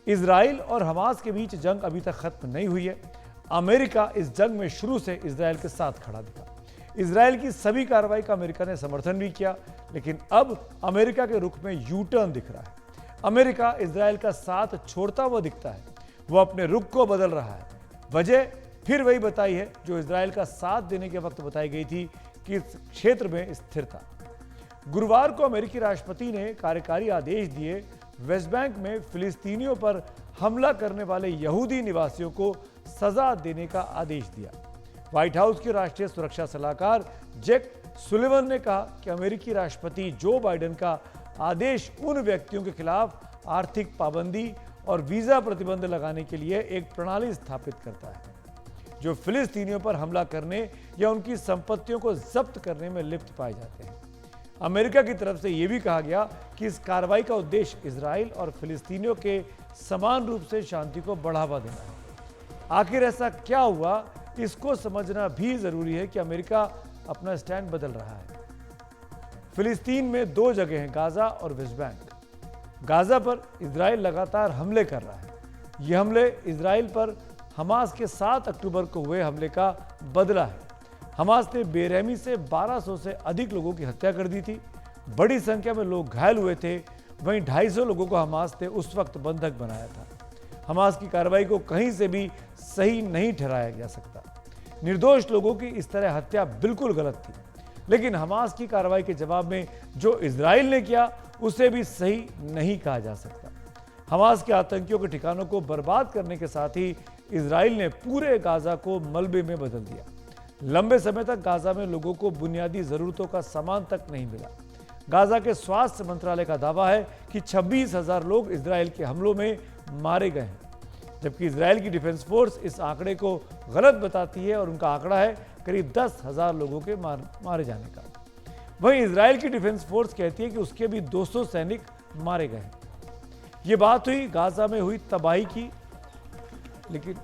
Israel और Hamas के बीच जंग अभी तक खत्म नहीं हुई है। अमेरिका इस जंग में शुरू से इजराइल के साथ खड़ा दिखा। इजराइल की सभी कार्रवाई का अमेरिका ने समर्थन भी किया, लेकिन अब अमेरिका के रुख में यू टर्न दिख रहा है। अमेरिका इजराइल का साथ छोड़ता हुआ दिखता है, वो अपने रुख को बदल रहा है। वजह फिर वही बताई है जो इजराइल का साथ देने के वक्त बताई गई थी कि इस क्षेत्र में स्थिरता। गुरुवार को अमेरिकी राष्ट्रपति ने कार्यकारी आदेश दिए, वेस्ट बैंक में फिलिस्तीनियों पर हमला करने वाले यहूदी निवासियों को सजा देने का आदेश दिया। व्हाइट हाउस के राष्ट्रीय सुरक्षा सलाहकार जैक सुलिवन ने कहा कि अमेरिकी राष्ट्रपति जो बाइडेन का आदेश उन व्यक्तियों के खिलाफ आर्थिक पाबंदी और वीजा प्रतिबंध लगाने के लिए एक प्रणाली स्थापित करता है जो फिलिस्तीनियों पर हमला करने या उनकी संपत्तियों को जब्त करने में लिप्त पाए जाते हैं। अमेरिका की तरफ से यह भी कहा गया कि इस कार्रवाई का उद्देश्य इजराइल और फिलिस्तीनियों के समान रूप से शांति को बढ़ावा देना है। आखिर ऐसा क्या हुआ, इसको समझना भी जरूरी है कि अमेरिका अपना स्टैंड बदल रहा है। फिलिस्तीन में दो जगह हैं, गाजा और वेस्ट बैंक। गाजा पर इजराइल लगातार हमले कर रहा है। ये हमले इजराइल पर हमास के 7 अक्टूबर को हुए हमले का बदला है। हमास ने बेरहमी से 1200 से अधिक लोगों की हत्या कर दी थी। बड़ी संख्या में लोग घायल हुए थे। वहीं 250 लोगों को हमास ने उस वक्त बंधक बनाया था। हमास की कार्रवाई को कहीं से भी सही नहीं ठहराया जा सकता। निर्दोष लोगों की इस तरह हत्या बिल्कुल गलत थी, लेकिन हमास की कार्रवाई के जवाब में जो इजराइल ने किया उसे भी सही नहीं कहा जा सकता। हमास के आतंकियों के ठिकानों को बर्बाद करने के साथ ही इजराइल ने पूरे गाजा को मलबे में बदल दिया। लंबे समय तक गाजा में लोगों को बुनियादी जरूरतों का सामान तक नहीं मिला। गाजा के स्वास्थ्य मंत्रालय का दावा है कि 26,000 लोग इजराइल के हमलों में मारे गए हैं, जबकि इजराइल की डिफेंस फोर्स इस आंकड़े को गलत बताती है और उनका आंकड़ा है करीब 10,000 लोगों के मारे जाने का। वहीं इजराइल की डिफेंस फोर्स कहती है कि उसके भी 200 सैनिक मारे गए हैं। ये बात हुई गाजा में हुई तबाही की, लेकिन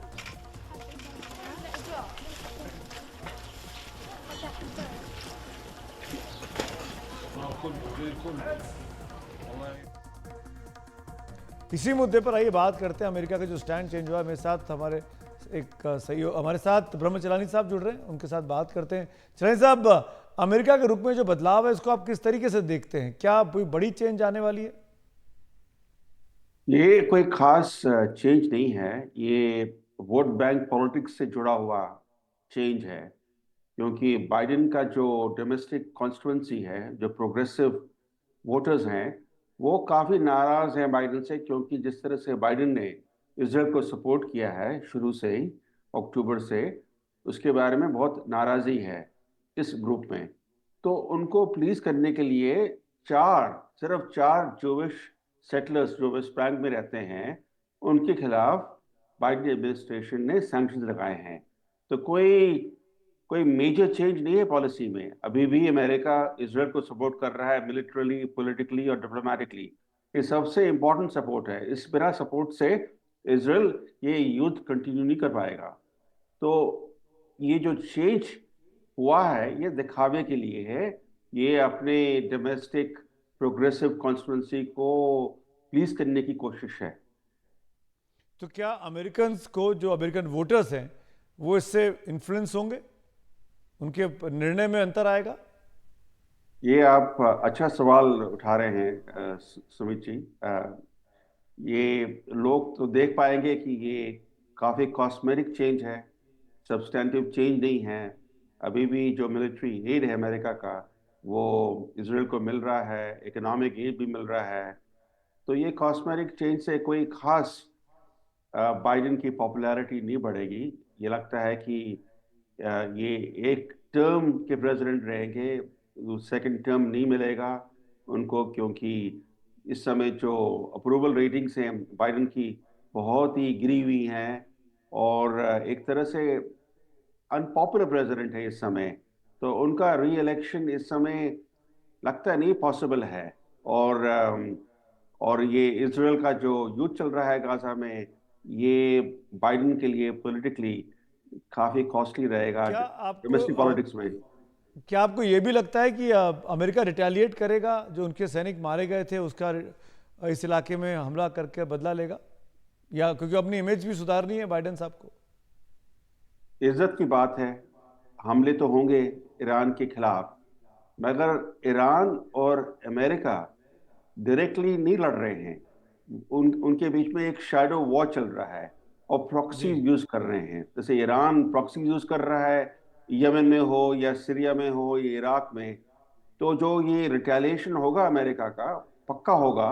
इसी मुद्दे पर आइए बात करते हैं। अमेरिका का जो स्टैंड चेंज हुआ, मेरे साथ हमारे हमारे साथ ब्रह्म चलानी साहब जुड़ रहे हैं, उनके साथ बात करते हैं। चलानी साहब, अमेरिका के रुख में जो बदलाव है इसको आप किस तरीके से देखते हैं? क्या कोई बड़ी चेंज आने वाली है? ये कोई खास चेंज नहीं है। ये वोट बैंक पॉलिटिक्स से जुड़ा हुआ चेंज है, क्योंकि बाइडेन का जो डोमेस्टिक कॉन्स्टिट्यूंसी है, जो प्रोग्रेसिव वोटर्स हैं, वो काफ़ी नाराज़ हैं बाइडेन से, क्योंकि जिस तरह से बाइडेन ने इजराइल को सपोर्ट किया है शुरू से ही, अक्टूबर से, उसके बारे में बहुत नाराज़ी है इस ग्रुप में। तो उनको प्लीज़ करने के लिए सिर्फ चार जोविश सेटलर्स जो वेस्ट बैंक में रहते हैं, उनके खिलाफ बाइडेन एडमिनिस्ट्रेशन ने सैंक्शंस लगाए हैं। तो कोई मेजर चेंज नहीं है पॉलिसी में। अभी भी अमेरिका इजराइल को सपोर्ट कर रहा है, मिलिट्रली, पॉलिटिकली और डिप्लोमेटिकली। ये सबसे इंपॉर्टेंट सपोर्ट है। इस बिना सपोर्ट से इजराइल ये युद्ध कंटिन्यू नहीं कर पाएगा। तो ये जो चेंज हुआ है ये दिखावे के लिए है। ये अपने डोमेस्टिक प्रोग्रेसिव कॉन्स्टिट्यूंसी को प्लीज करने की कोशिश है। तो क्या अमेरिकन को, जो अमेरिकन वोटर्स हैं, वो इससे इन्फ्लुएंस होंगे? उनके निर्णय में अंतर आएगा? ये आप अच्छा सवाल उठा रहे हैं सुमित जी। ये लोग तो देख पाएंगे कि ये काफ़ी कॉस्मेटिक चेंज है, सब्सटेंटिव चेंज नहीं है। अभी भी जो मिलिट्री एड है अमेरिका का, वो इसराइल को मिल रहा है, इकोनॉमिक एड भी मिल रहा है। तो ये कॉस्मेटिक चेंज से कोई खास बाइडेन की पॉपुलैरिटी नहीं बढ़ेगी। ये लगता है कि ये एक टर्म के प्रेसिडेंट रहेंगे, सेकंड टर्म नहीं मिलेगा उनको, क्योंकि इस समय जो अप्रूवल रेटिंग्स हैं बाइडेन की बहुत ही गिरी हुई हैं, और एक तरह से अनपॉपुलर प्रेसिडेंट है इस समय। तो उनका री इलेक्शन इस समय लगता नहीं पॉसिबल है। और ये इसराइल का जो युद्ध चल रहा है गाजा में, ये बाइडेन के लिए पॉलिटिकली काफी कॉस्टली रहेगा डोमेस्टिक पॉलिटिक्स में। क्या आपको ये भी लगता है कि अमेरिका रिटेलिएट करेगा, जो उनके सैनिक मारे गए थे उसका इस इलाके में हमला करके बदला लेगा? या क्योंकि अपनी इमेज भी सुधारनी है बाइडेन साहब को? इज्जत की बात है, हमले तो होंगे ईरान के खिलाफ, मगर ईरान और अमेरिका डायरेक्टली नहीं लड़ रहे हैं। उनके बीच में एक शैडो वॉर चल रहा है और प्रॉक्सी जी यूज कर रहे हैं। जैसे ईरान प्रॉक्सी यूज कर रहा है यमन में हो या सीरिया में हो या इराक में, तो जो ये रिटेलिएशन होगा अमेरिका का, पक्का होगा,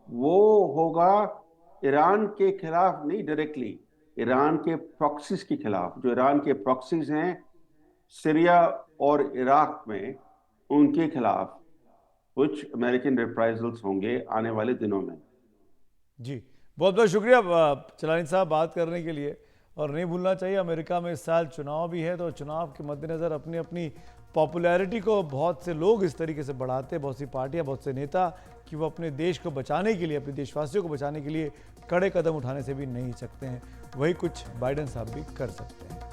वो होगा ईरान के खिलाफ नहीं, डायरेक्टली ईरान के प्रॉक्सीज के खिलाफ। जो ईरान के प्रॉक्सीज हैं सीरिया और इराक में, उनके खिलाफ कुछ अमेरिकन रिप्राइजल्स होंगे आने वाले दिनों में। जी, बहुत बहुत शुक्रिया चलानी साहब बात करने के लिए। और नहीं भूलना चाहिए अमेरिका में इस साल चुनाव भी है, तो चुनाव के मद्देनज़र अपनी अपनी पॉपुलैरिटी को बहुत से लोग इस तरीके से बढ़ाते हैं, बहुत सी पार्टियां, बहुत से नेता, कि वो अपने देश को बचाने के लिए, अपने देशवासियों को बचाने के लिए कड़े कदम उठाने से भी नहीं सकते हैं। वही कुछ बाइडेन साहब भी कर सकते हैं।